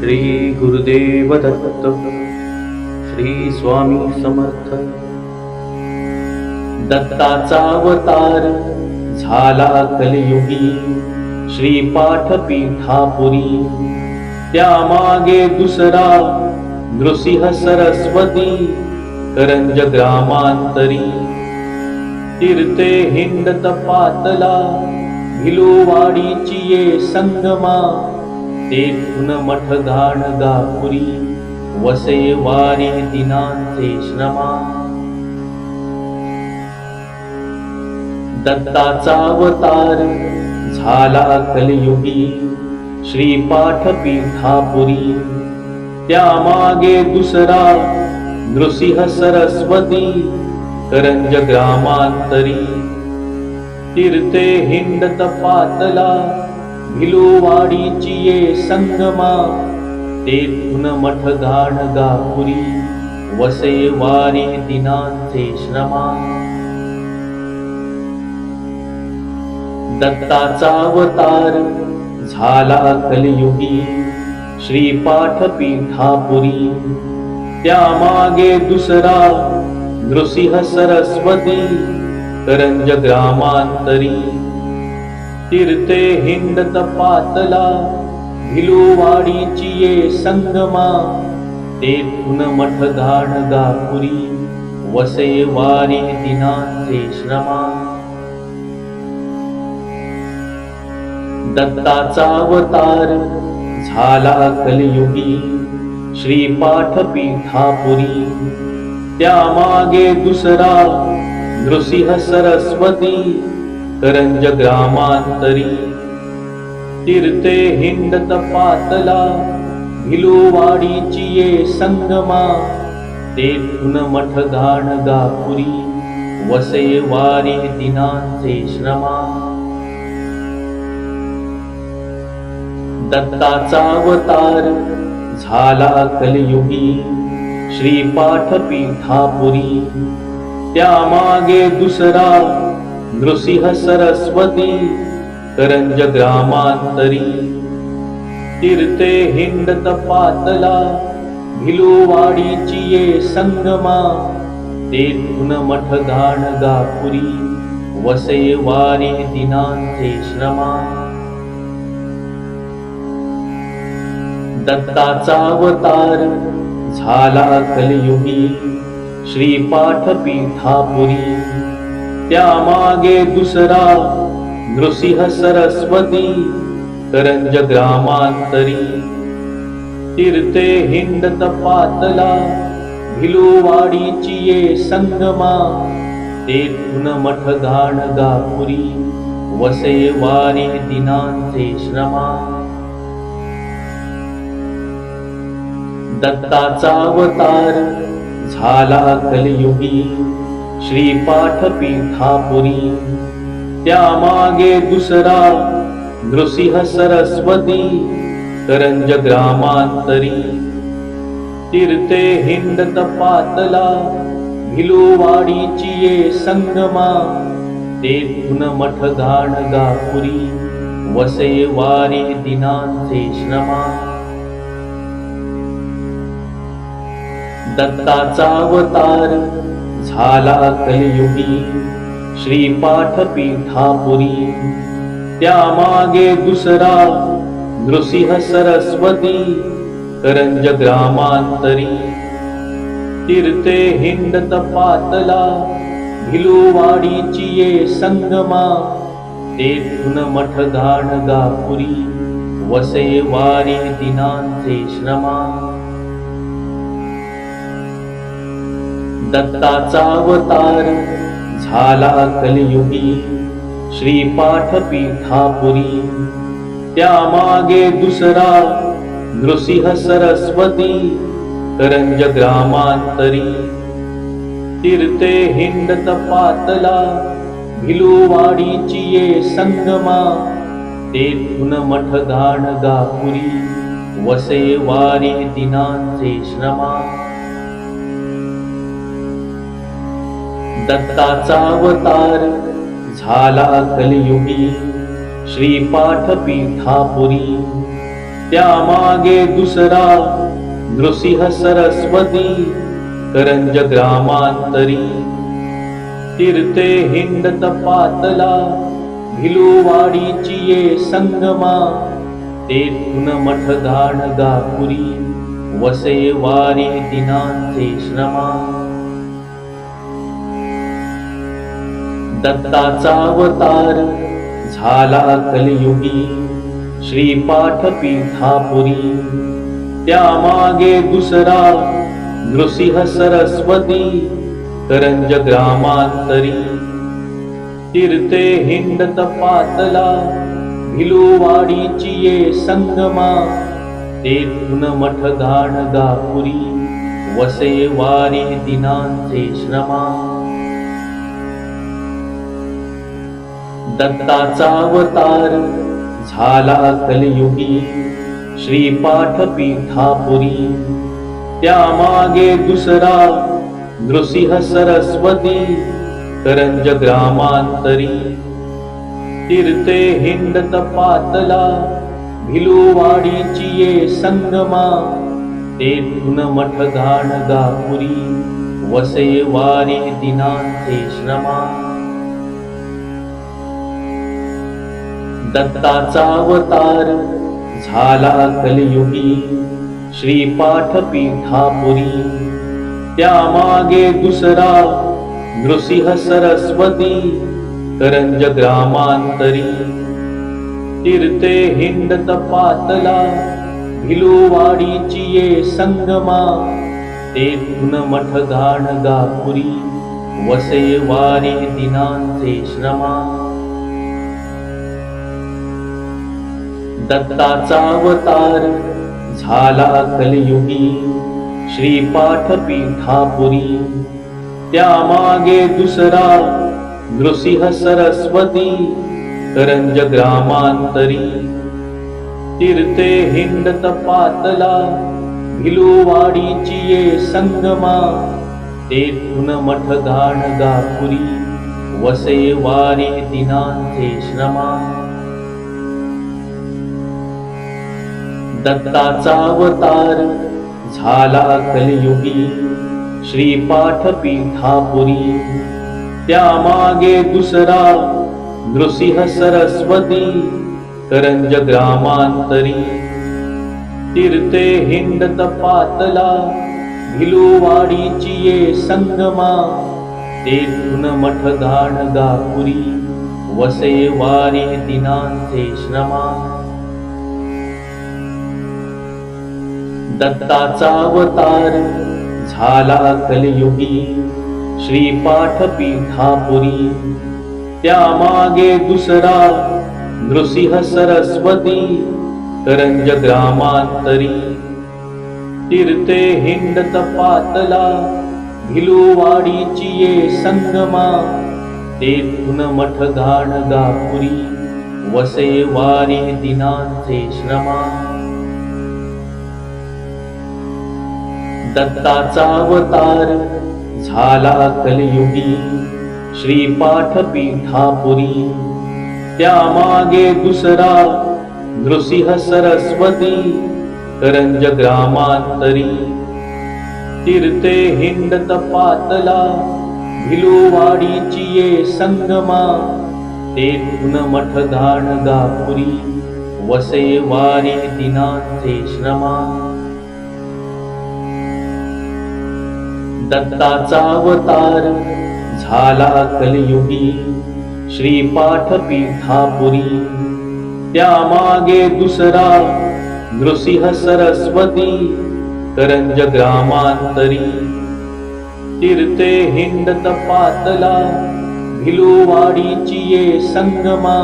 श्री गुरुदेव दत्त श्री स्वामी समर्थ. दत्ताचा अवतार झाला कलियुगी, श्रीपाठ पीठापुरी. त्यामागे दुसरा नृसिंह सरस्वती, करंज ग्रामांतरी. तीर्थे हिंडत पातला, भिलूवाडीची ये संगमा. तेथून मठ गाणगापुरी, वसे वारी दिनांचे श्रमा. दत्ताचा अवतार झाला कलियुगी, श्रीपाठ पीठापुरी. त्यामागे दुसरा नृसिंह सरस्वती, करंज ग्रामांतरी. तीर्थे हिंडत पातला, भिलूवाडीची ये संगमा. तेथून मठ गाणगापुरी, वसे वारी दिनांचे श्रमा. दत्ताचा अवतार झाला कलियुगी, श्रीपाठ पीठापुरी. त्यामागे दुसरा नृसिंह सरस्वती, करंज ग्रामांतरी. तीर्थे हिंडत पातला, भिलूवाडीची ये संगमा. तेथून मठ गाणगापुरी, वसे वारी दिनांचे श्रमा. दत्ताचा अवतार झाला कलियुगी, श्रीपाठ पीठापुरी. त्यामागे दुसरा नृसिंह सरस्वती, करंज ग्रामांतरी. तीर्थे हिंडत पातला, भिलूवाडीची ये संगमा. तेथून मठ गाणगापुरी, वसे वारी दिनांचे श्रमा. दत्ताचा अवतार झाला कलियुगी, श्रीपाठ पीठापुरी. त्यामागे दुसरा नृसिंह सरस्वती, करंज ग्रामांतरी. तीर्थे हिंडत पातला, भिलूवाडीची ये संगमा. तेथून मठ गाणगापुरी, वसे वारी दिनांचे श्रमा. दत्ताचा अवतार झाला कलियुगी, श्रीपाठ पीठापुरी. त्यामागे दुसरा नृसिंह सरस्वती, करंज ग्रामांतरी. तीर्थे हिंडत पातला, भिलूवाडीची ये संगमा. तेथून मठ गाणगापुरी, वसे वारी दिनांचे श्रमा. दत्ताचा अवतार झाला कलियुगी, श्रीपाठ पीठापुरी. त्यामागे दुसरा नृसिंह सरस्वती, करंज ग्रामांतरी. तीर्थे हिंडत पातला, भिलूवाडीची ये संगमा. तेथून मठ गाणगापुरी, वसे वारी दिनांचे श्रमा. दत्ताचा अवतार झाला कलियुगी, श्रीपाठ पीठापुरी. त्यामागे दुसरा नृसिंह सरस्वती, करंज ग्रामांतरी. तीर्थे हिंडत पातला, भिलूवाडीची ये संगमा. तेथून मठ गाणगापुरी, वसे वारी दिनांचे श्रमा. दत्ताचा अवतार झाला कलियुगी, श्रीपाठ पीठापुरी. त्यामागे दुसरा नृसिंह सरस्वती, करंज ग्रामांतरी. तीर्थे हिंडत पातला, भिलूवाडीची ये संगमा. तेथून मठ गाणगापुरी, वसे वारी दिनांचे श्रमा. दत्ताचा अवतार झाला कलियुगी, श्रीपाठ पीठापुरी. त्यामागे दुसरा नृसिंह सरस्वती करंज ग्रामांतरी. तीर्थे हिंडत पातला भिलूवाडीची ये संगमा. तेथून मठ गाणगापुरी वसे वारी दिनांचे श्रमा. दत्ताचा अवतार झाला कलियुगी श्रीपाठ पीठापुरी. त्यामागे दुसरा नृसिंह सरस्वती करंज ग्रामांतरी. तीर्थे हिंडत पातला भिलूवाडीची ये संगमा. तेथून मठ गाणगापुरी वसे वारी दिनांचे श्रमा. दत्ताचा अवतार झाला कलियुगी श्रीपाठ पीठापुरी. त्यामागे दुसरा नृसिंह सरस्वती करंज ग्रामांतरी. तीर्थे हिंडत पातला भिलूवाडीची ये संगमा. तेथून मठ गाणगापुरी वसे वारी दिनांचे श्रमा. दत्ताचा अवतार झाला कलियुगी श्रीपाठ पीठापुरी. त्यामागे दुसरा नृसिंह सरस्वती करंज ग्रामांतरी. तीर्थे हिंडत पातला भिलूवाडीची ये संगमा. तेथून मठ गाणगापुरी वसे वारी दिनांचे श्रमा. दत्ताचा अवतार झाला कलियुगी श्रीपाठ पीठापुरी. त्यामागे दुसरा नृसिंह सरस्वती करंज ग्रामांतरी. तीर्थे हिंडत पातला भिलूवाडीची ये संगमा. तेथून मठ गाणगापुरी वसे वारी दिनांचे श्रमा. दत्ताचा अवतार झाला कलियुगी श्रीपाठ पीठापुरी. त्यामागे दुसरा नृसिंह सरस्वती करंज ग्रामांतरी. तीर्थे हिंडत पातला भिलूवाडीची ये संगमा. तेथून मठ गाणगापुरी वसे वारी दिनांचे श्रमा. दत्ताचा अवतार झाला कलियुगी श्रीपाठ पीठापुरी. त्यामागे दुसरा नृसिंह सरस्वती करंज ग्रामांतरी. तीर्थे हिंडत पातला भिलूवाडीची ये संगमा. तेथून मठ गाणगापुरी वसे वारी दिनांचे श्रमा. दत्ताचा अवतार झाला कलियुगी श्रीपाठ पीठापुरी. त्यामागे दुसरा नृसिंह सरस्वती करंज ग्रामांतरी. तीर्थे हिंडत पातला भिलूवाडीची ये संगमा. तेथून मठ गाणगापुरी वसे वारी दिनांचे श्रमा. दत्ताचा अवतार झाला कलियुगी श्रीपाठ पीठापुरी. त्यामागे दुसरा नृसिंह सरस्वती करंज ग्रामांतरी. तीर्थे हिंडत पातला भिलूवाडीची ये संगमा.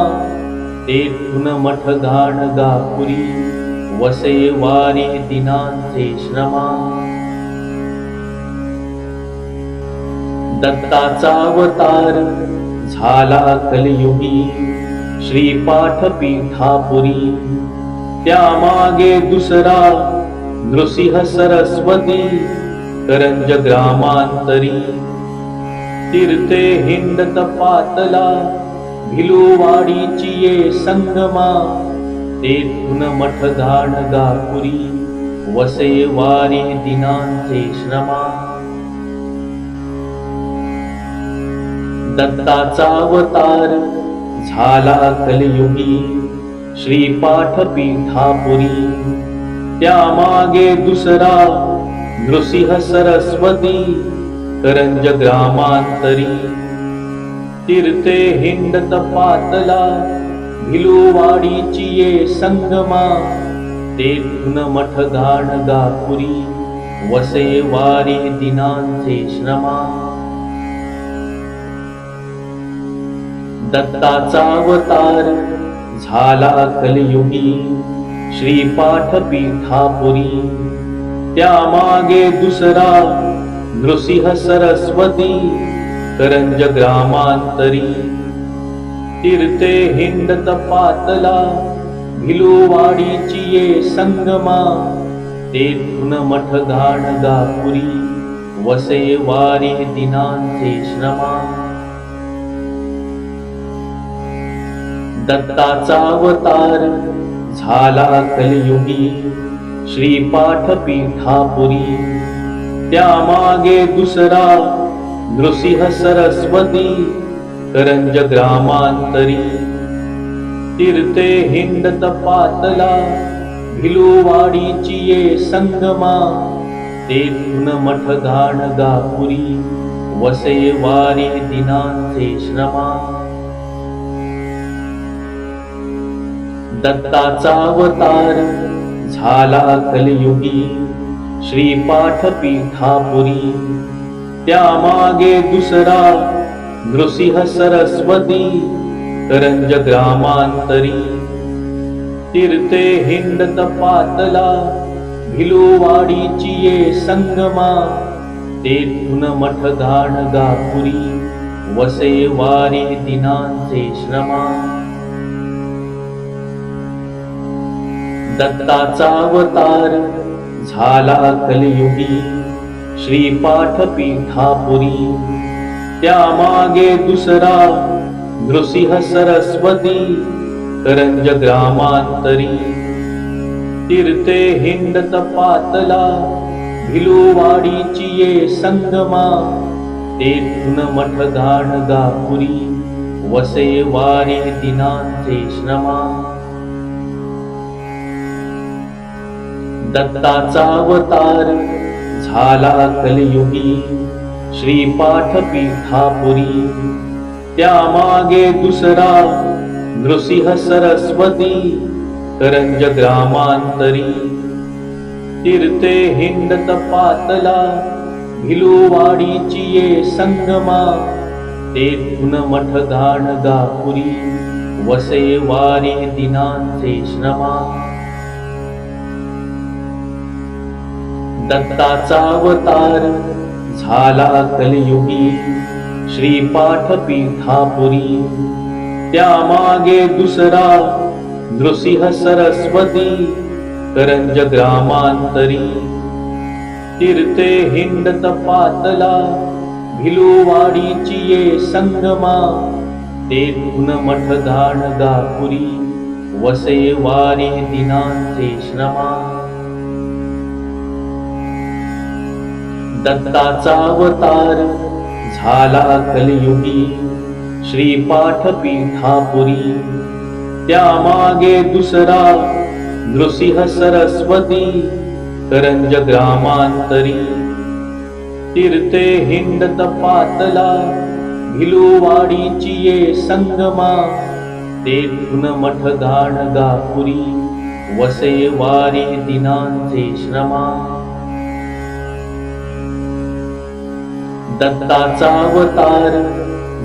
तेथून मठ गाणगापुरी वसे वारी दिनांचे श्रमा. दत्ताचा अवतार झाला कलियुगी श्रीपाठ पीठापुरी. त्यामागे दुसरा नृसिंह सरस्वती करंज ग्रामांतरी. तीर्थे हिंडत पातला भिलूवाडीची ये संगमा. तेथून मठ गाणगापुरी, वसे वारी दिनांचे श्रमा. दत्ताचा अवतार झाला कलियुगी, श्रीपाठ पीठापुरी. त्यामागे दुसरा नृसिंह सरस्वती, करंज ग्रामांतरी. तीर्थे हिंडत पातला, भिलूवाडीची ये संगमा. तेथून मठ गाणगापुरी, वसे वारी दिनांचे श्रमा. दत्ताचा अवतार झाला कलियुगी, श्रीपाठ पीठापुरी. त्यामागे दुसरा नृसिंह सरस्वती, करंज ग्रामांतरी. तीर्थे हिंडत पातला, भिलूवाडीची ये संगमा. तेथून मठ गाणगापुरी, वसे वारी दिनांचे श्रमा. दत्ताचा अवतार झाला कलियुगी, श्रीपाठ पीठापुरी. त्यामागे दुसरा नृसिंह सरस्वती, करंज ग्रामांतरी. तीर्थे हिंडत पातला, भिलूवाडीची ये संगमा. तेथून मठ गाणगापुरी, वसे वारी दिनांचे श्रमा. दत्ताचा अवतार झाला कलियुगी, श्रीपाठ पीठापुरी. त्यामागे दुसरा नृसिंह सरस्वती, करंज ग्रामांतरी. तीर्थे हिंडत पातला, भिलूवाडीची ये संगमा. तेथून मठ गाणगापुरी, वसे वारी दिनांचे श्रमा. दत्ताचा अवतार झाला कलियुगी, श्रीपाठ पीठापुरी. त्यामागे दुसरा नृसिंह सरस्वती, करंज ग्रामांतरी. तीर्थे हिंडत पातला, भिलूवाडीची ये संगमा. तेथून मठ गाणगापुरी, वसे वारी दिनांचे श्रमा. दत्ताचा अवतार झाला कलियुगी, श्रीपाठ पीठापुरी. त्यामागे दुसरा नृसिंह सरस्वती, करंज ग्रामांतरी. तीर्थे हिंडत पातला, भिलूवाडीची ये संगमा. तेथून मठ गाणगापुरी, वसे वारी दिनांचे श्रमा. दत्ताचा अवतार झाला कलियुगी, श्रीपाठ पीठापुरी. त्यामागे दुसरा नृसिंह सरस्वती, करंज ग्रामांतरी. तीर्थे हिंडत पातला, भिलूवाडीची ये संगमा. तेथून मठ गाणगापुरी, वसे वारी दिनांचे श्रमा. दत्ताचा अवतार झाला कलियुगी, श्रीपाठ पीठापुरी. त्यामागे दुसरा नृसिंह सरस्वती, करंज ग्रामांतरी. तीर्थे हिंडत पातला, भिलूवाडीची ये संगमा. तेथून मठ गाणगापुरी, वसे वारी दिनांचे श्रमा. दत्ताचा अवतार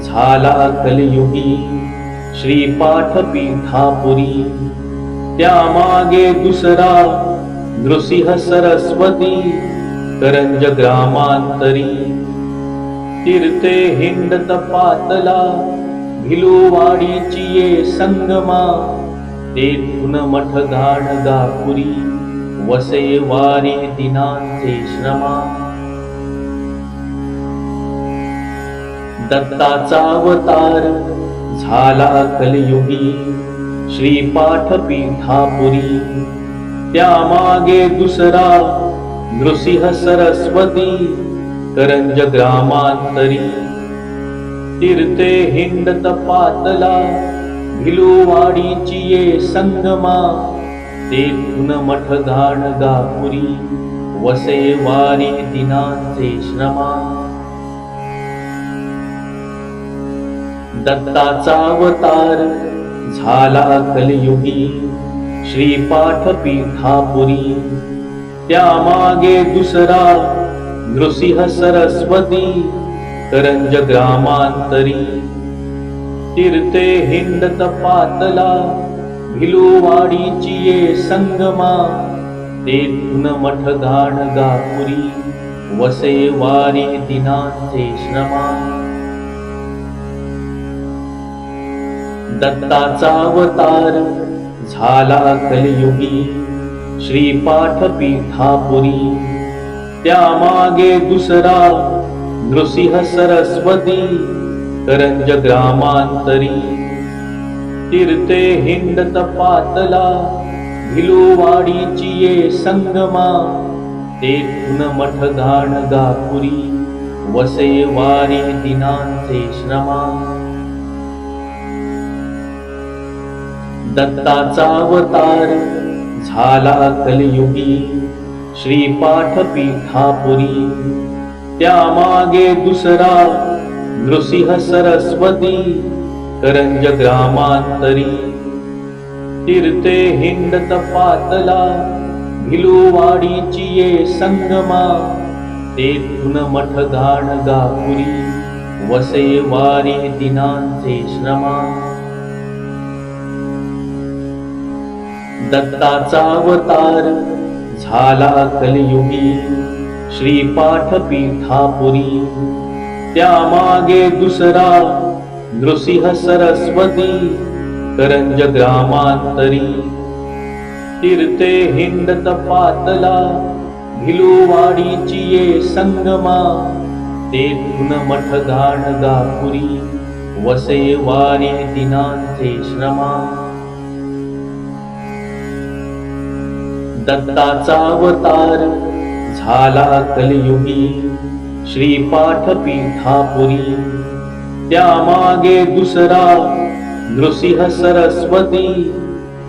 झाला कलियुगी, श्रीपाठ पीठापुरी. त्यामागे दुसरा नृसिंह सरस्वती, करंज ग्रामांतरी. तीर्थे हिंडत पातला, भिलूवाडीची ये संगमा. तेथून मठ गाणगापुरी, वसे वारी दिनांचे श्रमा. दत्ताचा अवतार झाला कलियुगी, श्रीपाठ पीठापुरी, त्यामागे दुसरा नृसिंह सरस्वती, करंज ग्रामांतरी. तीर्थे हिंडत पातला, भिलूवाडीची ये संगमा, तेथून मठ गाणगापुरी, वसे वारी दिनांचे श्रमा. दत्ताचा अवतार झाला कलियुगी, श्रीपाठ पीठापुरी, त्यामागे दुसरा नृसिंह सरस्वती, करंज ग्रामांतरी. तीर्थे हिंडत पातला, भिलूवाडीची ये संगमा, तेथून मठ गाणगापुरी, वसे वारी दिनांचे श्रमा. दत्ताचा अवतार झाला कलियुगी, श्रीपाठ पीठापुरी, त्यामागे दुसरा नृसिंह सरस्वती, करंज ग्रामांतरी. तीर्थे हिंडत पातला, भिलूवाडीची ये संगमा, तेथून मठ गाणगापुरी, वसे वारी दिनांचे श्रमा. दत्ताचा अवतार झाला कलियुगी, श्रीपाठ पीठापुरी, त्यामागे दुसरा नृसिंह सरस्वती, करंज ग्रामांतरी. तीर्थे हिंडत पातला, भिलूवाडीची ये संगमा, तेथून मठ गाणगापुरी, वसे वारी दिनांचे श्रमा. दत्ताचा अवतार झाला कलियुगी, श्रीपाठ पीठापुरी, त्यामागे दुसरा नृसिंह सरस्वती, करंज ग्रामांतरी. तीर्थे हिंडत पातला, भिलूवाडीची ये संगमा, तेथून मठ गाणगापुरी, वसे वारी दिनांचे श्रमा. दत्ताचा अवतार झाला कलियुगी, श्रीपाठ पीठापुरी, त्यामागे दुसरा नृसिंह सरस्वती,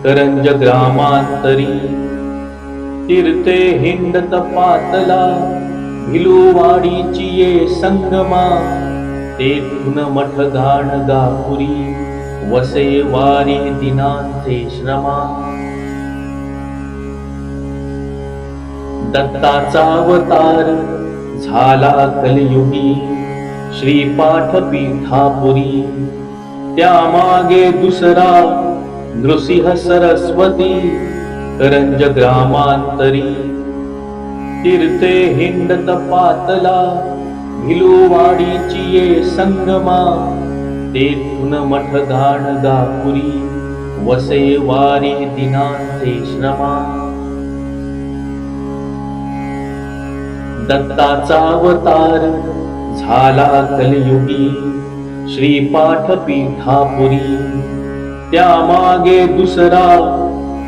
करंज ग्रामांतरी. तीर्थे हिंडत पातला, भिलूवाडीची ये संगमा, तेथून मठ गाणगापुरी, वसे वारी दिनांचे श्रमा. दत्ताचा अवतार झाला कलियुगी, श्रीपाठ पीठापुरी, त्यामागे दुसरा नृसिंह सरस्वती, करंज ग्रामांतरी. तीर्थे हिंडत पातला, भिलूवाडीची ये संगमा, तेथून मठ गाणगापुरी, वसे वारी दिनांचे श्रमा. दत्ताचा अवतार झाला कलियुगी, श्रीपाठ पीठापुरी, त्यामागे दुसरा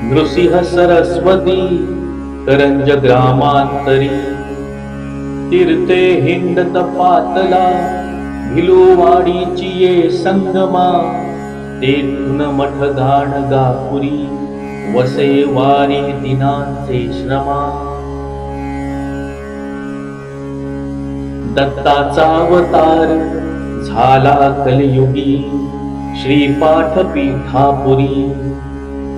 नृसिंह सरस्वती, करंज ग्रामांतरी. तीर्थे हिंडत पातला, भिलूवाडीची ये संगमा, तेथून मठ गाणगापुरी, वसे वारी दिनांचे श्रमा. दत्ताचा अवतार झाला कलियुगी, श्रीपाठ पीठापुरी,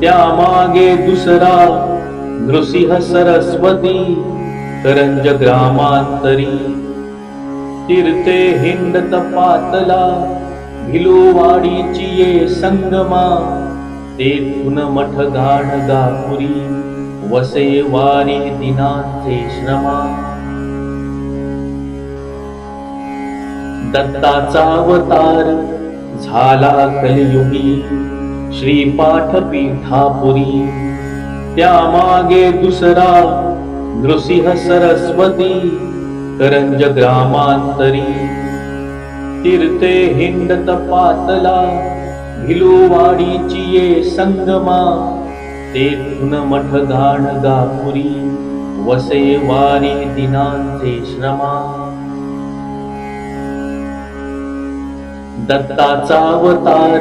त्यामागे दुसरा नृसिंह सरस्वती, करंज ग्रामांतरी. तीर्थे हिंडत पातला, भिलूवाडीची ये संगमा, तेथून मठ गाणगापुरी, वसे वारी दिनांचे श्रमा. दत्ताचा अवतार झाला कलियुगी, श्रीपाठ पीठापुरी, त्यामागे दुसरा नृसिंह सरस्वती, करंज ग्रामांतरी. तीर्थे हिंडत पातला, भिलूवाडीची ये संगमा, तेथून मठ गाणगापुरी, वसे वारी दिनांचे श्रमा. दत्ताचा अवतार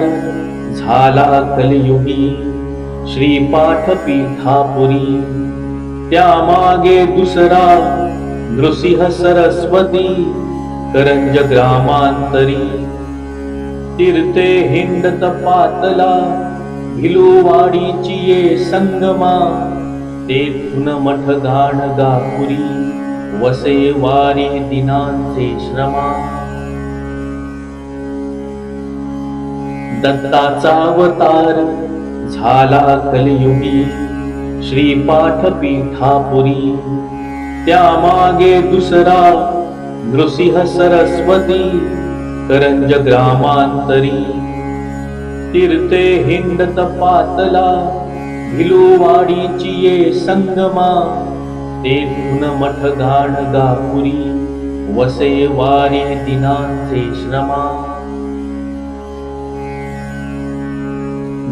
झाला कलियुगी, श्रीपाठ पीठापुरी, त्यामागे दुसरा नृसिंह सरस्वती, करंज ग्रामांतरी. तीर्थे हिंडत पातला, भिलूवाडीची ये संगमा, तेथून मठ गाणगापुरी, वसे वारी दिनांचे श्रमा. दत्ताचा अवतार झाला कलियुगी, श्रीपाठ पीठापुरी, त्यामागे दुसरा नृसिंह सरस्वती, करंज ग्रामांतरी. तीर्थे हिंडत पातला, भिलूवाडीची ये संगमा, तेथून मठ गाणगापुरी, वसे वारी दिनांचे श्रमा.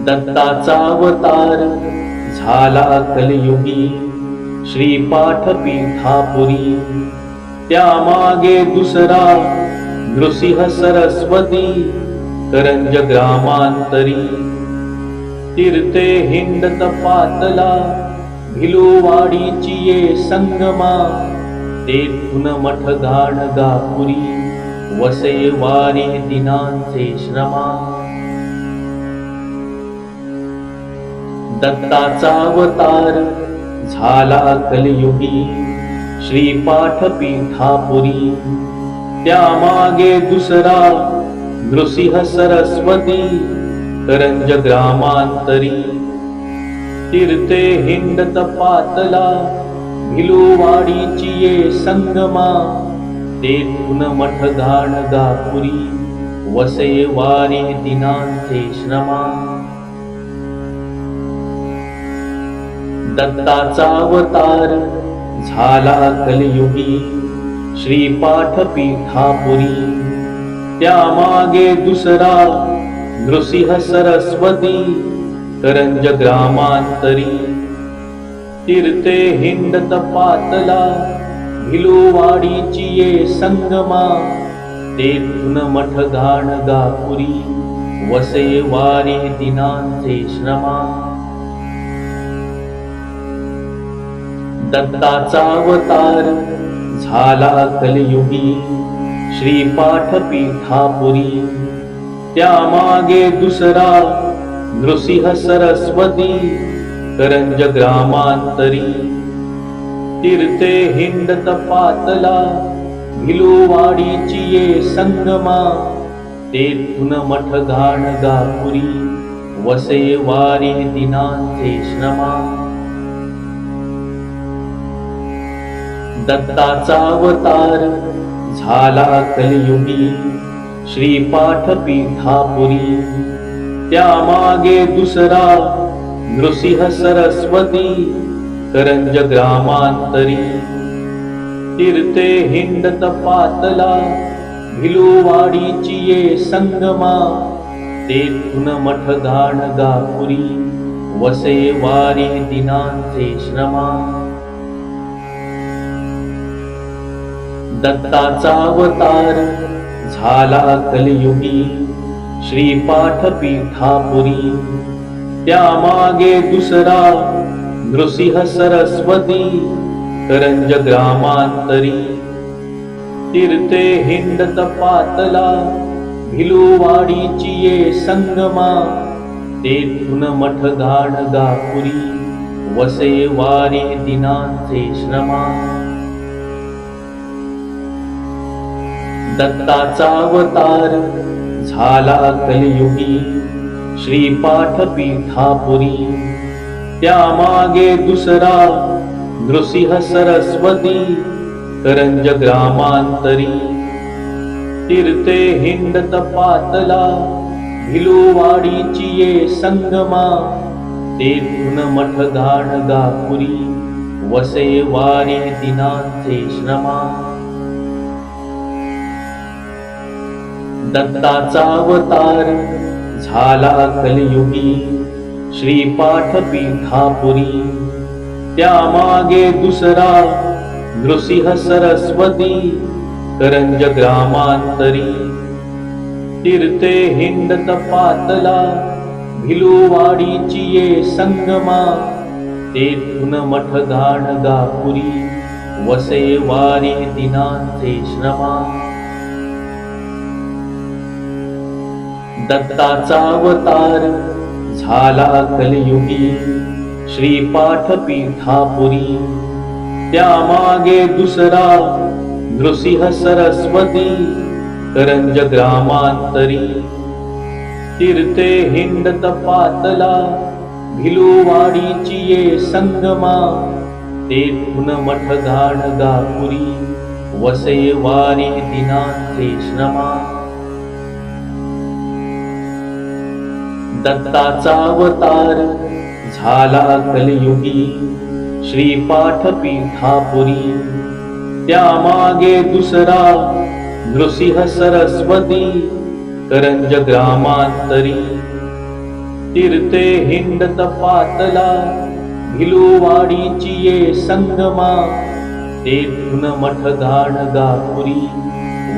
दत्ताचा अवतार झाला कलियुगी, श्रीपाठ पीठापुरी, त्यामागे दुसरा नृसिंह सरस्वती, करंज ग्रामांतरी. तीर्थे हिंडत पातला, भिलूवाडीची ये संगमा, तेथून मठ गाणगापुरी, वसे वारी दिनांचे श्रमा. दत्ताचा अवतार झाला कलियुगी, श्रीपाठ पीठापुरी, त्यामागे दुसरा नृसिंह सरस्वती, करंज ग्रामांतरी. तीर्थे हिंडत पातला, भिलूवाडीची ये संगमा, तेथून मठ गाणगापुरी, वसे वारी दिनांचे श्रमा. दत्ताचा अवतार झाला कलियुगी, श्रीपाठ पीठापुरी, त्यामागे दुसरा नृसिंह सरस्वती, करंज ग्रामांतरी. तीर्थे हिंडत पातला, भिलूवाडीची ये संगमा, तेथून मठ गाणगापुरी, वसे वारी दिनांचे श्रमा. दत्ताचा अवतार झाला कलियुगी, श्रीपाठ पीठापुरी, त्यामागे दुसरा नृसिंह सरस्वती, करंज ग्रामांतरी. तीर्थे हिंडत पातला, भिलूवाडीची ये संगमा, तेथून मठ गाणगापुरी, वसे वारी दिनांचे श्रमा. दत्ताचा अवतार झाला कलियुगी, श्रीपाठ पीठापुरी, त्यामागे दुसरा नृसिंह सरस्वती, करंज ग्रामांतरी. तीर्थे हिंडत पातला, भिलूवाडीची ये संगमा, तेथून मठ गाणगापुरी, वसे वारी दिनांचे श्रमा. दत्ताचा अवतार झाला कलियुगी, श्रीपाठ पीठापुरी, त्यामागे दुसरा नृसिंह सरस्वती, करंज ग्रामांतरी. तीर्थे हिंडत पातला, भिलूवाडीची ये संगमा, तेथून मठ गाणगापुरी, वसे वारी दिनांचे श्रमा. दत्ताचा अवतार झाला कलियुगी, श्रीपाठ पीठापुरी, त्यामागे दुसरा नृसिंह सरस्वती, करंज ग्रामांतरी. तीर्थे हिंडत पातला, भिलूवाडीची ये संगमा, तेथून मठ गाणगापुरी, वसे वारी दिनांचे श्रमा. दत्ताचा अवतार झाला कलियुगी श्रीपाठ पीठापुरी त्यामागे दुसरा नृसिंह सरस्वती करंज ग्रामांतरी तीर्थे हिंडत पातला भिलुवाडीची ये संगमा तेथून मठ गाणगापुरी वसे वारी दिनांचे श्रमा दत्ताचा अवतार झाला कलियुगी श्रीपाठ पीठापुरी त्यामागे दुसरा नृसिंह सरस्वती करंज ग्रामांतरी तीर्थे हिंडत पातला भिलुवाडीची ये संगमा तेथून मठ गाणगापुरी वसे वारी दिनांचे श्रमा दत्ताचा अवतार झाला कलियुगी श्रीपाठ पीठापुरी त्यामागे दुसरा नृसिंह सरस्वती करंज ग्रामांतरी तीर्थे हिंडत पातला भिलुवाडीची ये संगमा तेथून मठ गाणगापुरी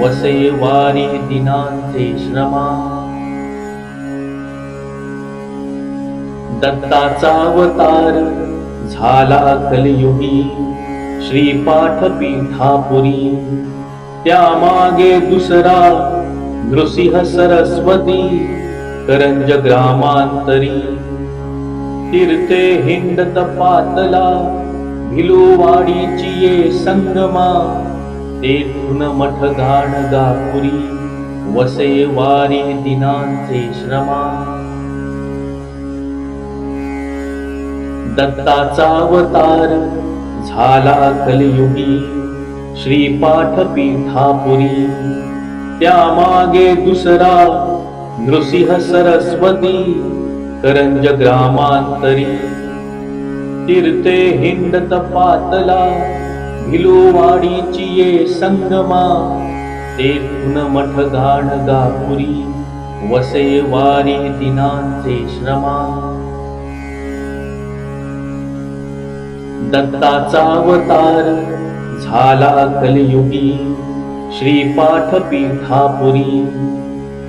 वसे वारी दिनांचे श्रमा दत्ताचा अवतार झाला कलियुगी श्रीपाठ पीठापुरी त्यामागे दुसरा नृसिंह सरस्वती करंज ग्रामांतरी तीर्थे हिंडत पातला भिलुवाडीची ये संगमा तेथून मठ गाणगापुरी वसे वारी दिनांचे श्रमा दत्ताचा अवतार झाला कलियुगी श्रीपाठ पीठापुरी त्यामागे दुसरा नृसिंह सरस्वती करंज ग्रामांतरी तीर्थे हिंडत पातला भिलुवाडीची ये संगमा तेथून मठ गाणगापुरी वसे वारी दिनांचे श्रमा दत्ताचा अवतार झाला कलियुगी श्रीपाठ पीठापुरी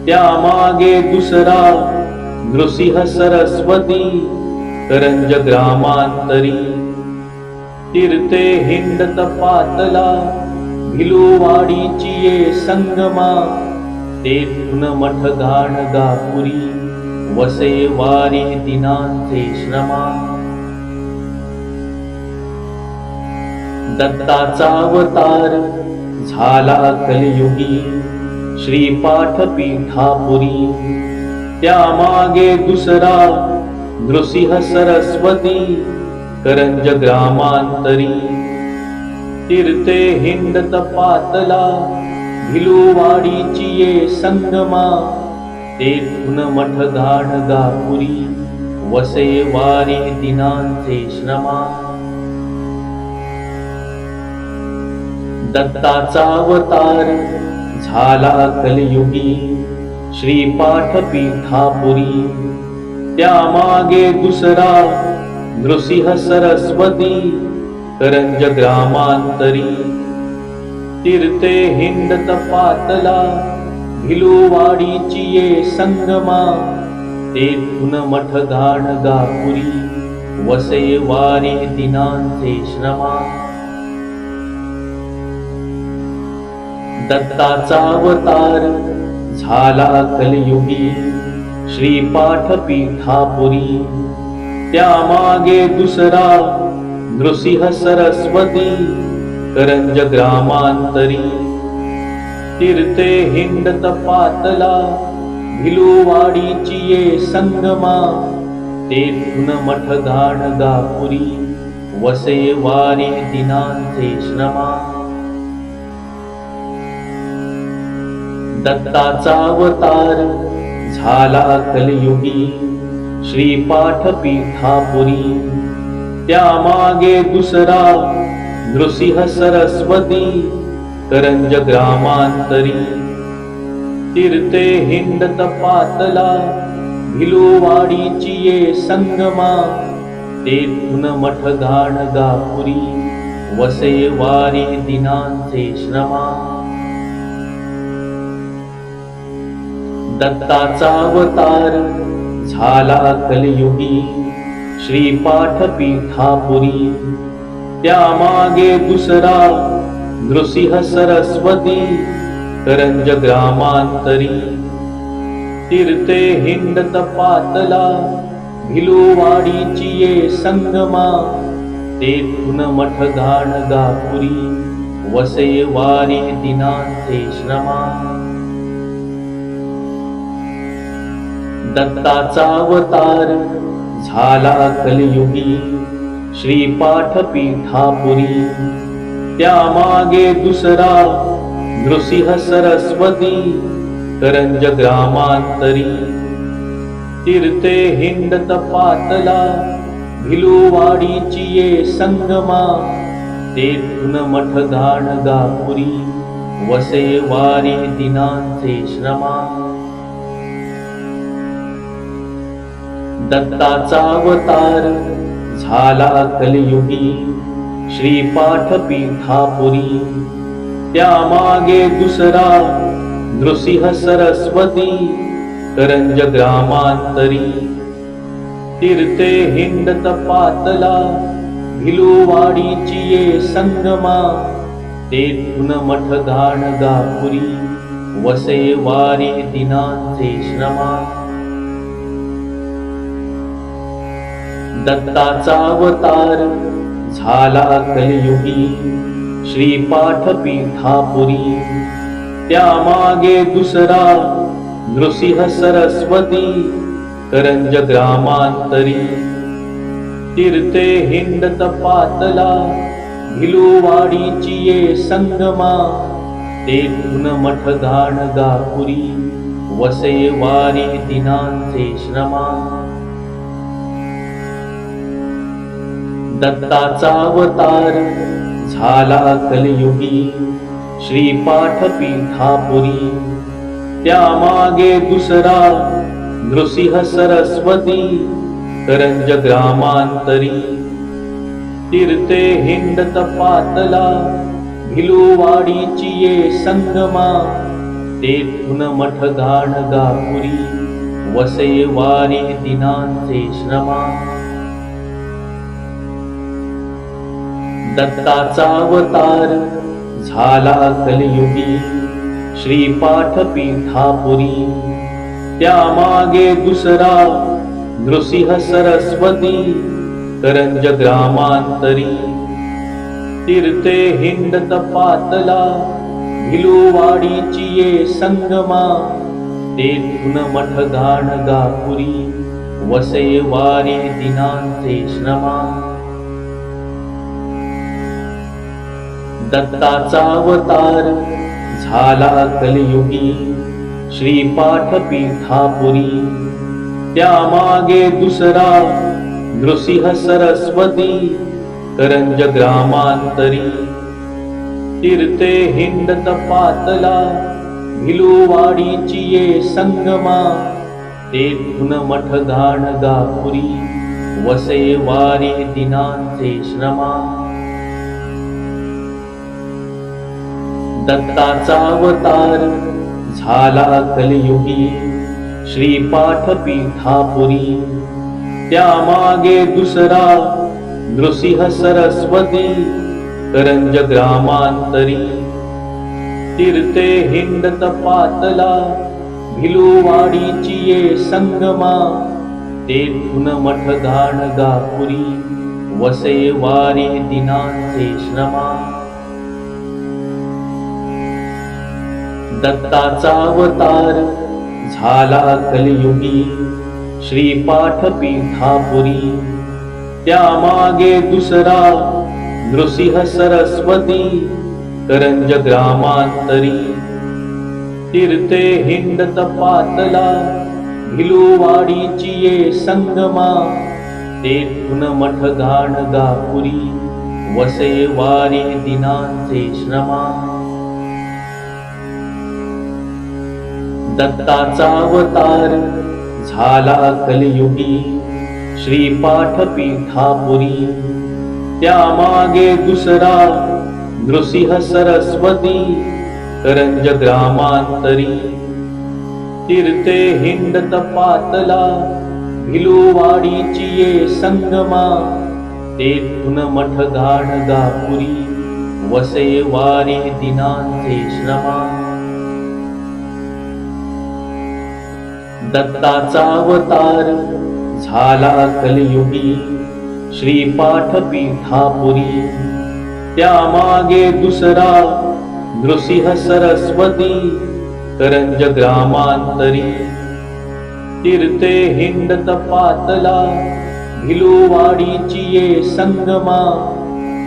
त्यामागे दुसरा नृसिंह सरस्वती करंज ग्रामांतरी तीर्थे हिंडत पातला भिलुवाडीची ये संगमा तेथून मठ गाणगापुरी वसे वारी दिनांचे श्रमा दत्ताचा अवतार झाला कलियुगी श्रीपाठ पीठापुरी त्यामागे दुसरा नृसिंह सरस्वती करंज ग्रामांतरी तीर्थे हिंडत पातला भिलुवाडीची ये संगमा तेथून मठ गाणगापुरी वसे वारी दिनांचे श्रमा दत्ताचा अवतार झाला कलियुगी श्रीपाठ पीठापुरी त्यामागे दुसरा नृसिंह सरस्वती करंज ग्रामांतरी तीर्थे हिंडत पातला भिलुवाडीची ये संगमा तेथून मठ गाणगापुरी वसे वारी दिनांचे श्रमा दत्ताचा अवतार झाला कलियुगी श्रीपाठ पीठापुरी त्यामागे दुसरा नृसिंह सरस्वती करंज ग्रामांतरी तीर्थे हिंडत पातला भिलुवाडीची ये संगमा तेथून मठ गाणगापुरी वसे वारी दिनांचे श्रमा दत्ताचा अवतार झाला कलियुगी श्रीपाठ पीठापुरी त्यामागे दुसरा नृसिंह सरस्वती करंज ग्रामांतरी तीर्थे हिंडत पातला भिलूवाडीची ये संगमा, तेथून मठ गाणगापुरी, वसे वारी दिनांचे श्रमा. दत्ताचा अवतार झाला कलियुगी, श्रीपाठ पीठापुरी, त्यामागे दुसरा नृसिंह सरस्वती, करंज ग्रामांतरी. तीर्थे हिंडत पातला, भिलूवाडीची ये संगमा, तेथून मठ गाणगापुरी, वसे वारी दिनांचे श्रमा. दत्ताचा अवतार झाला कलियुगी, श्रीपाठ पीठापुरी, त्यामागे दुसरा नृसिंह सरस्वती, करंज ग्रामांतरी. तीर्थे हिंडत पातला, भिलूवाडीची ये संगमा, तेथून मठ गाणगापुरी, वसे वारी दिनांचे श्रमा. दत्ताचा अवतार झाला कलियुगी, श्रीपाठ पीठापुरी, त्यामागे दुसरा नृसिंह सरस्वती, करंज ग्रामांतरी. तीर्थे हिंडत पातला, भिलूवाडीची ये संगमा, तेथून मठ गाणगापुरी, वसे वारी दिनांचे श्रमा. दत्ताचा अवतार झाला कलियुगी, श्रीपाठ पीठापुरी, त्यामागे दुसरा नृसिंह सरस्वती, करंज ग्रामांतरी. तीर्थे हिंडत पातला, भिलूवाडीची ये संगमा, तेथून मठ गाणगापुरी, वसे वारी दिनांचे श्रमा. दत्ताचा अवतार झाला कलियुगी, श्रीपाठ पीठापुरी, त्यामागे दुसरा नृसिंह सरस्वती, करंज ग्रामांतरी. तीर्थे हिंडत पातला, भिलूवाडीची ये संगमा, तेथून मठ गाणगापुरी, वसे वारी दिनांचे श्रमा. दत्ताचा अवतार झाला कलियुगी, श्रीपाठ पीठापुरी, त्यामागे दुसरा नृसिंह सरस्वती, करंज ग्रामांतरी. तीर्थे हिंडत पातला, भिलूवाडीची ये संगमा, तेथून मठ गाणगापुरी, वसे वारी दिनांचे श्रमा. दत्ताचा अवतार झाला कलियुगी, श्रीपाठ पीठापुरी, त्यामागे दुसरा नृसिंह सरस्वती, करंज ग्रामांतरी. तीर्थे हिंडत पातला, भिलूवाडीची ये संगमा, तेथून मठ गाणगापुरी, वसे वारी दिनांचे श्रमा. दत्ताचा अवतार झाला कलियुगी, श्रीपाठ पीठापुरी, त्यामागे दुसरा नृसिंह सरस्वती, करंज ग्रामांतरी. तीर्थे हिंडत पातला, भिलूवाडीची ये संगमा, तेथून मठ गाणगापुरी, वसे वारी दिनांचे श्रमा. दत्ताचा अवतार झाला कलियुगी, श्रीपाठ पीठापुरी, त्यामागे दुसरा नृसिंह सरस्वती, करंज ग्रामांतरी. तीर्थे हिंडत पातला, भिलूवाडीची ये संगमा, तेथून मठ गाणगापुरी, वसे वारी दिनांचे श्रमा. दत्ताचा अवतार झाला कलियुगी श्रीपाठ पीठापुरी त्यामागे दुसरा नृसिंह सरस्वती करंज ग्रामांतरी तीर्थे हिंडत पातला भिलुवाडीची ये संगमा तेथून मठ गाणगापुरी वसे वारी दिनांचे श्रमा दत्ताचा अवतार झाला कलियुगी श्रीपाठ पीठापुरी त्यामागे दुसरा नृसिंह सरस्वती करंज ग्रामांतरी तीर्थे हिंडत पातला भिलुवाडीची ये संगमा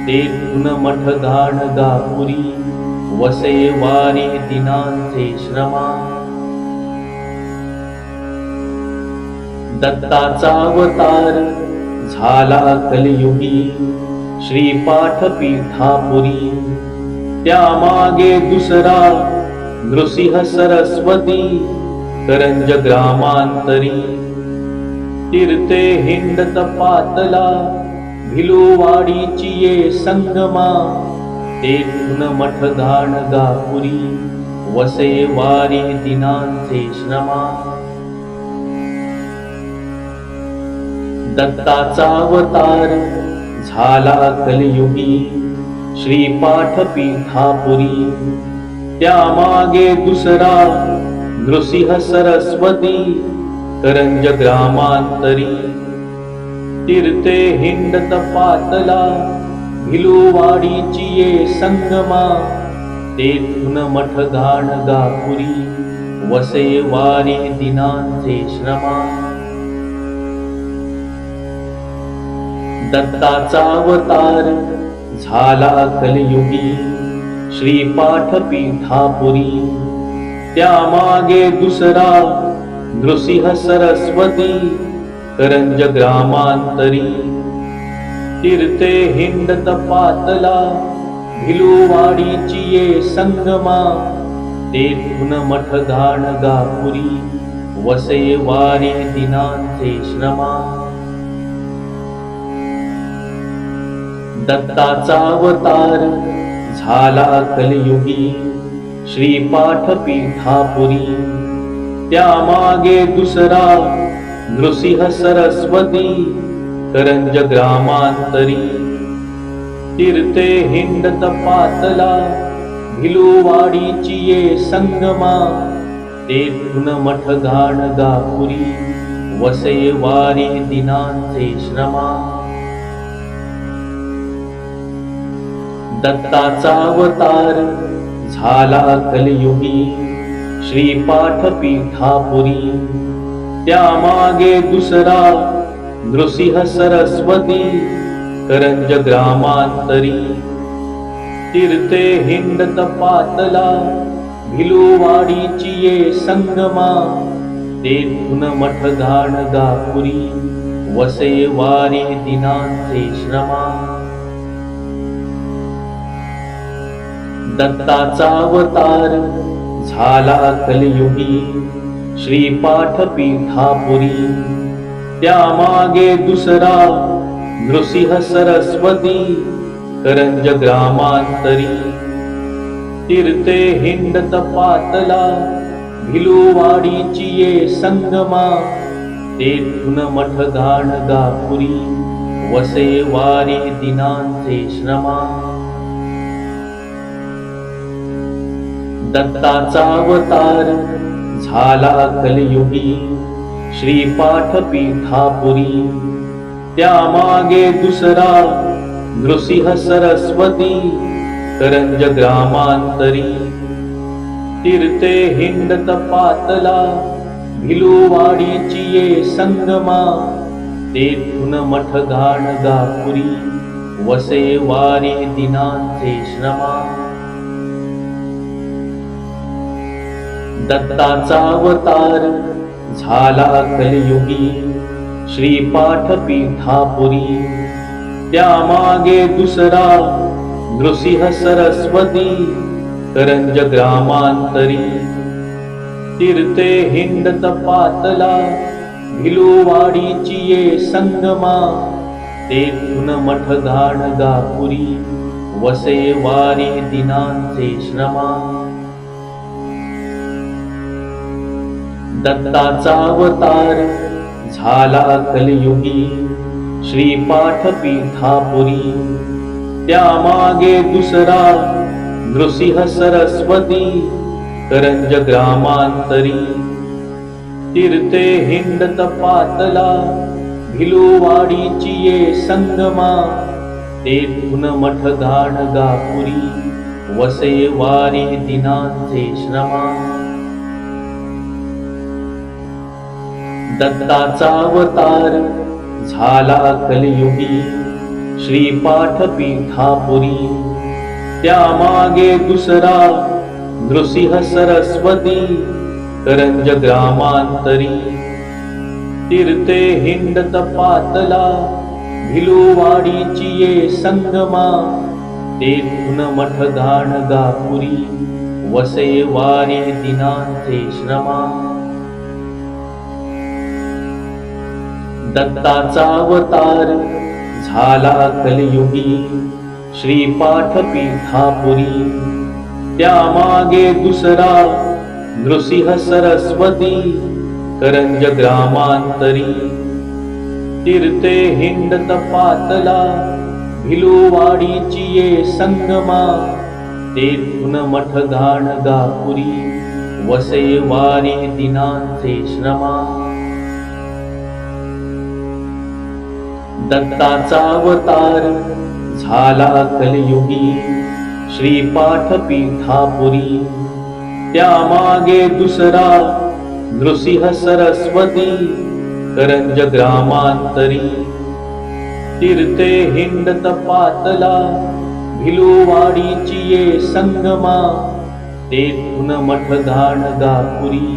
तेथून मठ गाणगापुरी वसे वारी दिनांचे श्रमा दत्ताचा अवतार झाला कलियुगी श्रीपाठ पीठापुरी त्यामागे दुसरा नृसिंह सरस्वती करंज ग्रामांतरी तीर्थे हिंडत पातला भिलुवाडीची ये संगमा तेथून मठ गाणगापुरी वसे वारी दिनांचे श्रमा दत्ताचा अवतार झाला कलियुगी श्रीपाठ पीठापुरी त्यामागे दुसरा नृसिंह सरस्वती करंज ग्रामांतरी तीर्थे हिंडत पातला भिलुवाडीची ये संगमा तेथून मठ गाणगापुरी वसे वारी दिनांचे श्रमा दत्ताचा अवतार झाला कलियुगी श्रीपाठ पीठापुरी त्यामागे दुसरा नृसिंह सरस्वती करंज ग्रामांतरी तीर्थे हिंडत पातला भिलुवाडीची ये संगमा तेथून मठ गाणगापुरी वसे वारी दिनांचे श्रमा दत्ताचा अवतार झाला कलियुगी श्रीपाठ पीठापुरी त्यामागे दुसरा नृसिंह सरस्वती करंज ग्रामांतरी तीर्थे हिंडत पातला भिलुवाडीची ये संगमा तेथून मठ गाणगापुरी वसे वारी दिनांचे श्रमा दत्ताचा अवतार झाला कलियुगी श्रीपाठ पीठापुरी त्यामागे दुसरा नृसिंह सरस्वती करंज ग्रामांतरी तीर्थे हिंडत पातला भिलुवाडीची ये संगमा तेथून मठ गाणगापुरी वसे वारी दिनांचे श्रमा दत्ताचा अवतार झाला कलियुगी श्रीपाठ पीठापुरी त्यामागे दुसरा नृसिंह सरस्वती करंज ग्रामांतरी तीर्थे हिंडत पातला भिलुवाडीची ये संगमा तेथून मठ गाणगापुरी वसे वारी दिनांचे श्रमा दत्ताचा अवतार झाला कलियुगी श्रीपाठ पीठापुरी त्यामागे दुसरा नृसिंह सरस्वती करंज ग्रामांतरी तीर्थे हिंडत पातला भिलुवाडीची ये संगमा तेथून मठ गाणगापुरी वसे वारी दिनांचे श्रमा दत्ताचा अवतार झाला कलियुगी श्रीपाठ पीठापुरी त्यामागे दुसरा नृसिंह सरस्वती करंज ग्रामांतरी तीर्थे हिंडत पातला भिलूवाडीची ये संगमा, तेथून मठ गाणगापुरी, वसे वारी दिनांचे श्रमा. दत्ताचा अवतार झाला कलियुगी, श्रीपाठ पीठापुरी, त्यामागे दुसरा नृसिंह सरस्वती, करंज ग्रामांतरी. तीर्थे हिंडत पातला, भिलूवाडीची ये संगमा, तेथून मठ गाणगापुरी, वसे वारी दिनांचे श्रमा. दत्ताचा अवतार झाला कलियुगी, श्रीपाठ पीठापुरी, त्यामागे दुसरा नृसिंह सरस्वती, करंज ग्रामांतरी. तीर्थे हिंडत पातला, भिलूवाडीची ये संगमा, तेथून मठ गाणगापुरी, वसे वारी दिनांचे श्रमा. दत्ताचा अवतार झाला कलियुगी, श्रीपाठ पीठापुरी, त्यामागे दुसरा नृसिंह सरस्वती, करंज ग्रामांतरी. तीर्थे हिंडत पातला, भिलूवाडीची ये संगमा, तेथून मठ गाणगापुरी, वसे वारी दिनांचे श्रमा. दत्ताचा अवतार झाला कलियुगी, श्रीपाठ पीठापुरी, त्यामागे दुसरा नृसिंह सरस्वती, करंज ग्रामांतरी. तीर्थे हिंडत पातला, भिलूवाडीची ये संगमा, तेथून मठ गाणगापुरी,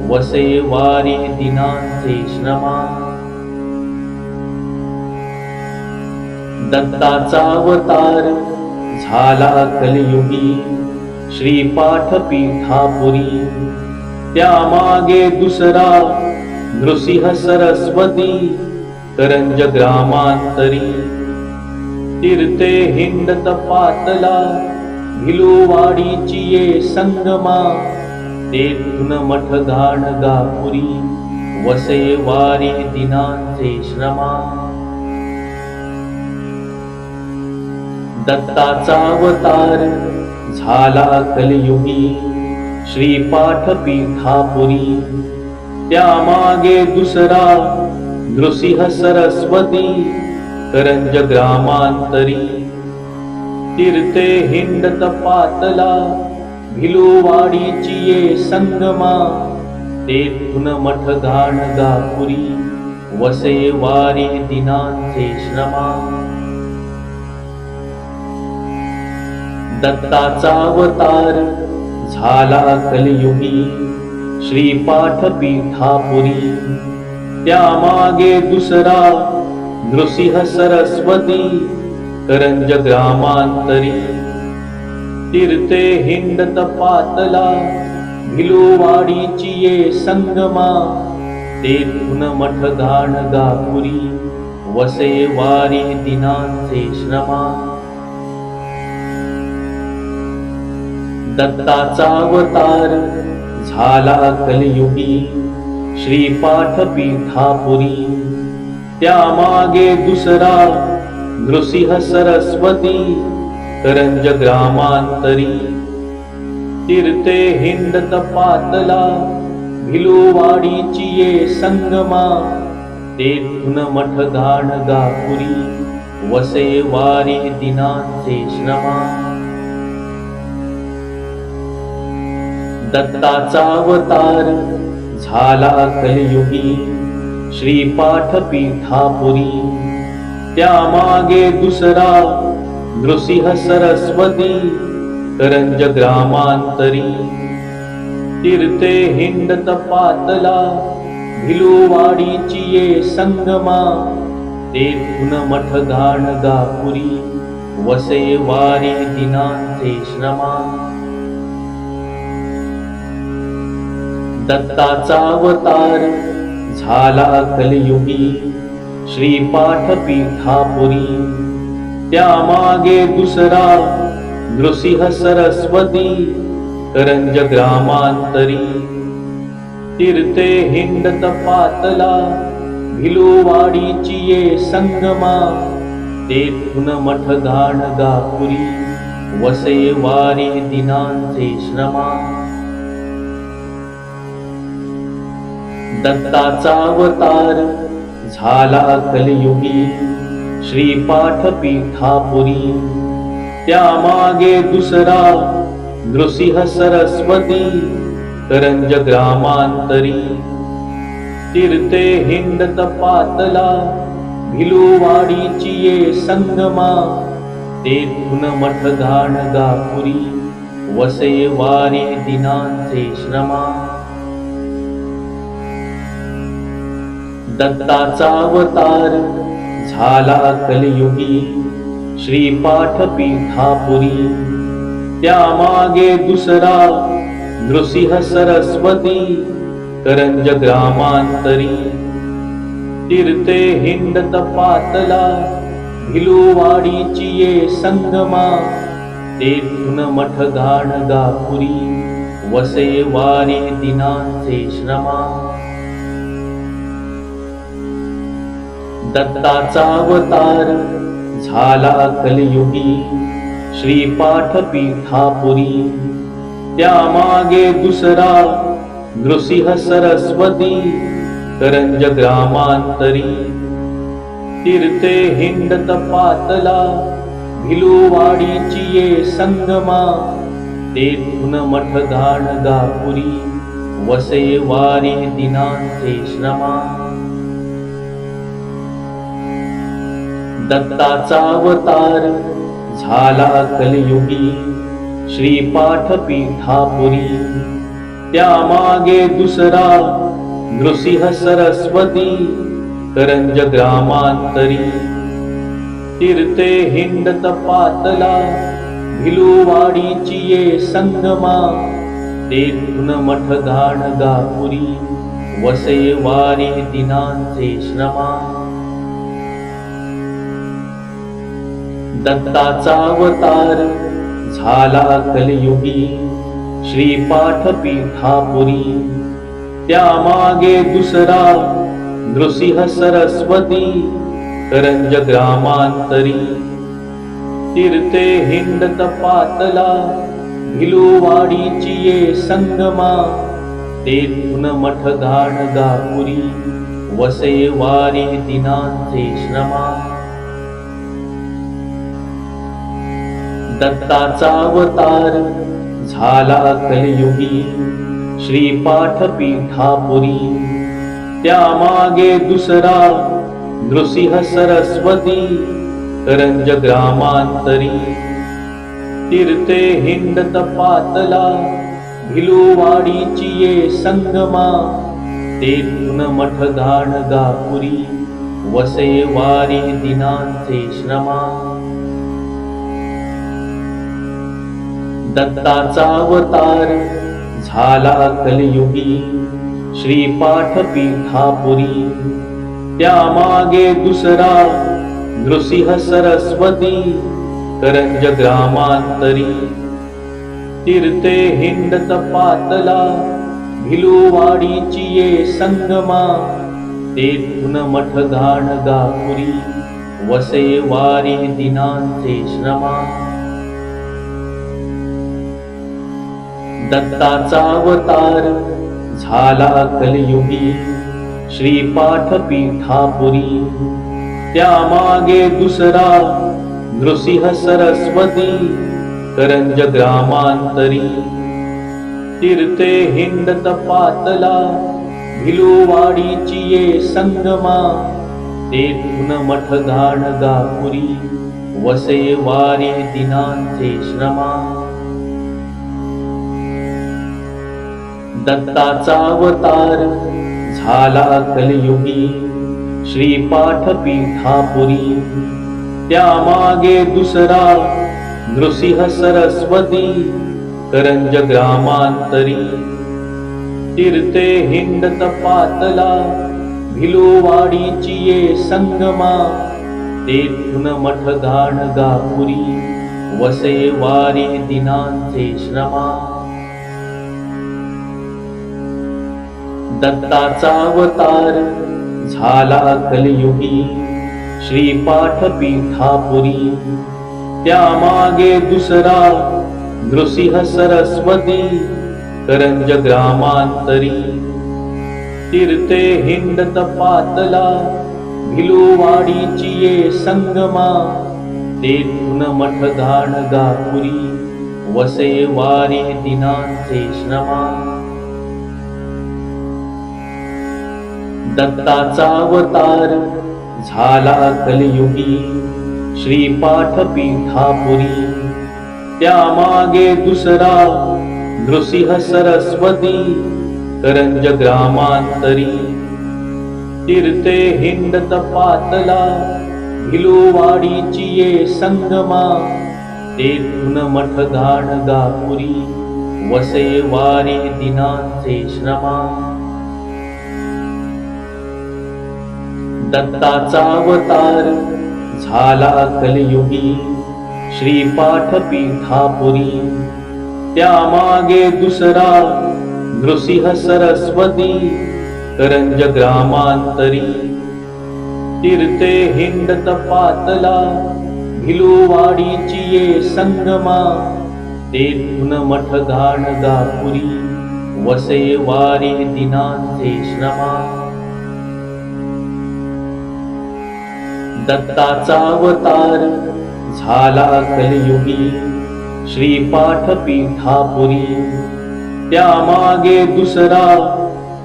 वसे वारी दिनांचे श्रमा. दत्ताचा अवतार झाला कलियुगी, श्रीपाठ पीठापुरी, त्यामागे दुसरा नृसिंह सरस्वती, करंज ग्रामांतरी. तीर्थे हिंडत पातला, भिलूवाडीची ये संगमा, तेथून मठ गाणगापुरी, वसे वारी दिनांचे श्रमा. दत्ताचा अवतार झाला कलियुगी, श्रीपाठ पीठापुरी, त्यामागे दुसरा नृसिंह सरस्वती, करंज ग्रामांतरी. तीर्थे हिंडत पातला, भिलूवाडीची ये संगमा, तेथून मठ गाणगापुरी, वसे वारी दिनांचे श्रमा. दत्ताचा अवतार झाला कलियुगी, श्रीपाठ पीठापुरी, त्यामागे दुसरा नृसिंह सरस्वती, करंज ग्रामांतरी. तीर्थे हिंडत पातला, भिलूवाडीची ये संगमा, तेथून मठ गाणगापुरी, वसे वारी दिनांचे श्रमा. दत्ताचा अवतार झाला कलियुगी, श्रीपाठ पीठापुरी, त्यामागे दुसरा नृसिंह सरस्वती, करंज ग्रामांतरी. तीर्थे हिंडत पातला, भिलूवाडीची ये संगमा, तेथून मठ गाणगापुरी, वसे वारी दिनांचे श्रमा. दत्ताचा अवतार झाला कलियुगी, श्रीपाठ पीठापुरी, त्यामागे दुसरा नृसिंह सरस्वती, करंज ग्रामांतरी. तीर्थे हिंडत पातला, भिलूवाडीची ये संगमा, तेथून मठ गाणगापुरी, वसे वारी दिनांचे श्रमा. दत्ताचा अवतार झाला कलियुगी श्रीपाठ पीठापुरी, त्यामागे दुसरा नृसिंह सरस्वती करंज ग्रामांतरी, तीर्थे हिंडत पातला भिलूवाडीची ये संगमा, तेथून मठ गाणगापुरी वसे वारी दिनांचे श्रमा. दत्ताचा अवतार झाला कलियुगी श्रीपाठ पीठापुरी, त्यामागे दुसरा नृसिंह सरस्वती करंज ग्रामांतरी, तीर्थे हिंडत पातला भिलूवाडीची ये संगमा, तेथून मठ गाणगापुरी वसे वारी दिनांचे श्रमा. दत्ताचा अवतार झाला कलियुगी श्रीपाठ पीठापुरी, त्यामागे दुसरा नृसिंह सरस्वती करंज ग्रामांतरी, तीर्थे हिंडत पातला भिलूवाडीची ये संगमा, तेथून मठ गाणगापुरी वसे वारी दिनांचे श्रमा. दत्ताचा अवतार झाला कलियुगी श्रीपाठ पीठापुरी, त्यामागे दुसरा नृसिंह सरस्वती करंज ग्रामांतरी, तीर्थे हिंडत पातला भिलूवाडीची ये संगमा, तेथून मठ गाणगापुरी वसे वारी दिनांचे श्रमा. दत्ताचा अवतार झाला कलियुगी श्रीपाठ पीठापुरी, त्यामागे दुसरा नृसिंह सरस्वती करंज ग्रामांतरी, तीर्थे हिंडत पातला भिलूवाडीची ये संगमा, तेथून मठ गाणगापुरी वसे वारी दिनांचे श्रमा. दत्ताचा अवतार झाला कलियुगी श्रीपाठ पीठापुरी, त्यामागे दुसरा नृसिंह सरस्वती करंज ग्रामांतरी, तीर्थे हिंडत पातला भिलूवाडीची ये संगमा, तेथून मठ गाणगापुरी वसे वारी दिनांचे श्रमा. दत्ताचा अवतार झाला कलियुगी श्रीपाठ पीठापुरी, त्यामागे दुसरा नृसिंह सरस्वती करंज ग्रामांतरी, तीर्थे हिंडत पातला भिलूवाडीची ये संगमा, तेथून मठ गाणगापुरी वसे वारी दिनांचे श्रमा. दत्ताचा अवतार झाला कलियुगी श्रीपाठ पीठापुरी, त्यामागे दुसरा नृसिंह सरस्वती करंज ग्रामांतरी, तीर्थे हिंडत पातला भिलूवाडीची ये संगमा, तेथून मठ गाणगापुरी वसे वारी दिनांचे श्रमा. दत्ताचा अवतार झाला कलियुगी श्रीपाठ पीठापुरी, त्यामागे दुसरा नृसिंह सरस्वती करंज ग्रामांतरी, तीर्थे हिंडत पातला भिलूवाडीची ये संगमा, तेथून मठ गाणगापुरी वसे वारी दिनांचे श्रमा. दत्ताचा अवतार झाला कलियुगी श्रीपाठ पीठापुरी, त्यामागे दुसरा नृसिंह सरस्वती करंज ग्रामांतरी, तीर्थे हिंडत पातला भिलोवाडीची ये संगमा, तेथून मठ गाणगापुरी, वसे वारी दिनांचे श्रमा. दत्ताचा अवतार झाला कलियुगी, श्रीपाठ पीठापुरी, त्यामागे दुसरा नृसिंह सरस्वती, करंज ग्रामांतरी. तीर्थे हिंडत पातला, भिलोवाडीची ये संगमा, तेथून मठ गाणगापुरी, वसे वारी दिनांचे श्रमा. दत्ताचा अवतार झाला कलियुगी, श्रीपाठ पीठापुरी, त्यामागे दुसरा नृसिंह सरस्वती, करंज ग्रामांतरी. तीर्थे हिंडत पातला, भिलोवाडीची ये संगमा, तेथून मठ गाणगापुरी, वसे वारी दिनांचे श्रमा. दत्ताचा अवतार झाला कलियुगी, श्रीपाठ पीठापुरी, त्यामागे दुसरा नृसिंह सरस्वती, करंज ग्रामांतरी. तीर्थे हिंडत पातला, भिलोवाडीची ये संगमा, तेथून मठ गाणगापुरी, वसे वारी दिनांचे श्रमा. दत्ताचा अवतार झाला कलियुगी, श्रीपाठ पीठापुरी, त्यामागे दुसरा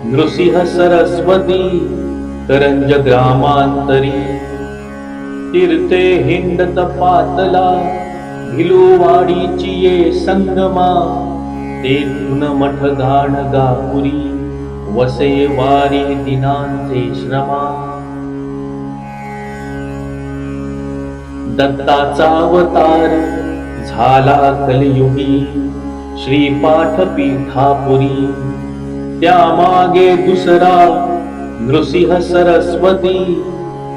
नृसिंह सरस्वती, करंज ग्रामांतरी. तीर्थे हिंडत पातला, भिलोवाडीची ये संगमा, तेथून मठ गाणगापुरी, वसे वारी दिनांचे श्रमा. दत्ताचा अवतार झाला कलियुगी, श्रीपाठ पीठापुरी, त्यामागे दुसरा नृसिंह सरस्वती,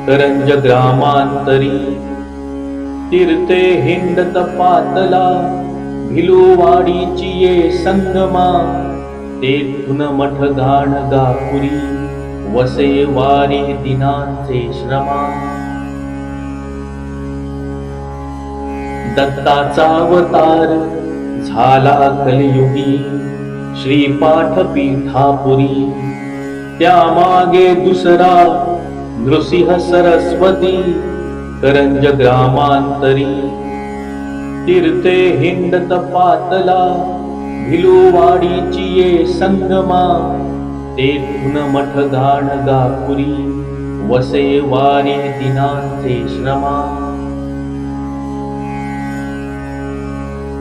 करंज ग्रामांतरी. तीर्थे हिंडत पातला, भिलोवाडीची ये संगमा, तेथून मठ गाणगापुरी, वसे वारी दिनांचे श्रमा. दत्ताचा अवतार झाला कलियुगी, श्रीपाठ पीठापुरी, त्यामागे दुसरा नृसिंह सरस्वती, करंज ग्रामांतरी. तीर्थे हिंडत पातला, भिलोवाडीची ये संगमा, तेथून मठ गाणगापुरी, वसे वारी दिनांचे श्रमा.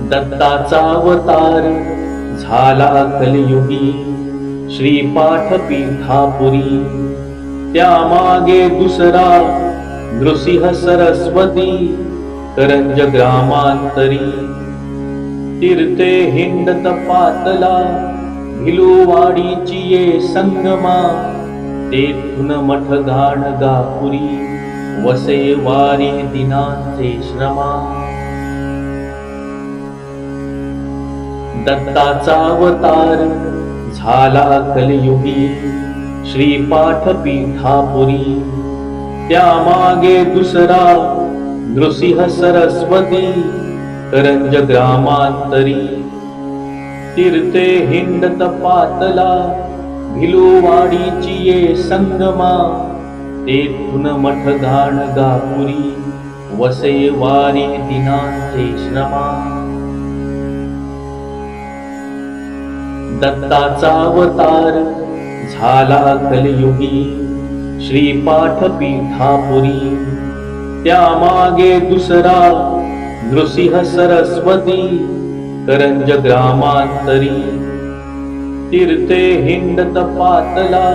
दत्ताचा अवतार झाला कलियुगी, श्रीपाठ पीठापुरी, त्यामागे दुसरा नृसिंह सरस्वती, करंज ग्रामांतरी. तीर्थे हिंडत पातला, भिलोवाडीची ये संगमा, तेथून मठ गाणगापुरी, वसे वारी दिनांचे श्रमा. दत्ताचा अवतार झाला कलियुगी, श्रीपाठ पीठापुरी, त्यामागे दुसरा नृसिंह सरस्वती, करंज ग्रामांतरी. तीर्थे हिंडत पातला, भिलोवाडीची ये संगमा, तेथून मठ गाणगापुरी, वसे वारी दिनांचे श्रमा. दत्ताचा अवतार झाला कलियुगी, श्रीपाठ पीठापुरी, त्यामागे दुसरा नृसिंह सरस्वती, करंज ग्रामांतरी. तीर्थे हिंडत पातला,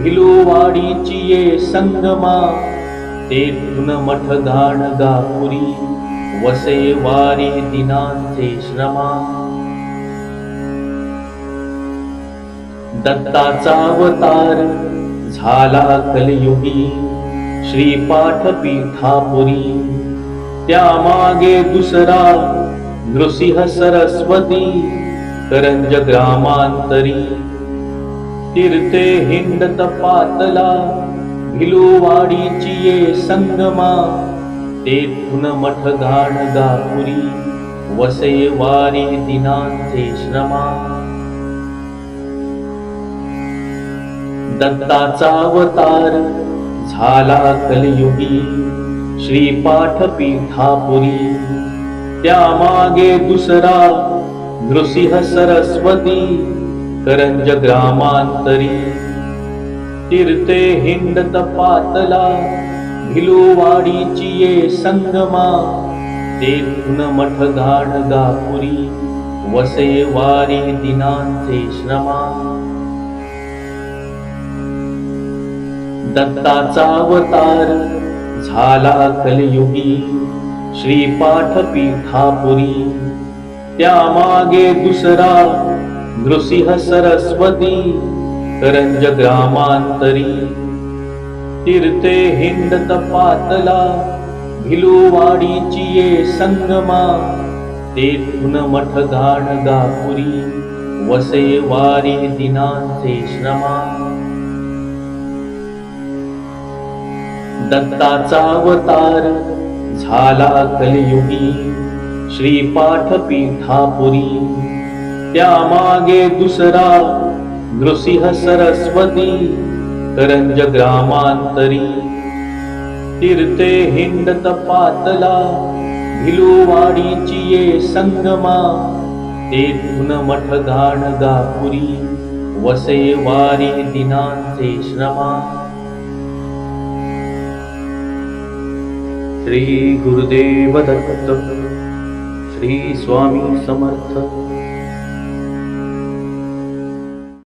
भिलोवाडीची ये संगमा, तेथून मठ गाणगापुरी, वसे वारी दिनांचे श्रमा. दत्ताचा अवतार झाला कलियुगी श्रीपाठ पीठापुरी त्यामागे दुसरा नृसिंह सरस्वती करंज ग्रामांतरी तीर्थे हिंडत पातला भिलुवाडीची ये संगमा तेथून मठ गाणगापुरी वसे वारी दिनांचे श्रमा दत्ताचा अवतार झाला कलियुगी श्रीपाठ पीठापुरी त्यामागे दुसरा नृसिंह सरस्वती करंज ग्रामांतरी तीर्थे हिंडत पातला भिलुवाडीची ये संगमा तेथून मठ गाणगापुरी वसे वारी दिनांचे श्रमा दत्ताचा अवतार झाला कलियुगी श्रीपाठ पीठापुरी त्यामागे दुसरा नृसिंह सरस्वती करंज ग्रामांतरी तीर्थे हिंडत पातला भिलुवाडीची ये संगमा तेथून मठ गाणगापुरी वसे वारी दिनांचे श्रमा दत्ताचा अवतार झाला कलियुगी श्रीपाठ पीठापुरी त्यामागे दुसरा नृसिंह सरस्वती करंज ग्रामांतरी तीर्थे हिंडत पातला भिलुवाडीची ये संगमा तेथून मठ गाणगापुरी वसे वारी दिनांचे श्रमा श्री गुरुदेव दत्त श्री स्वामी समर्थ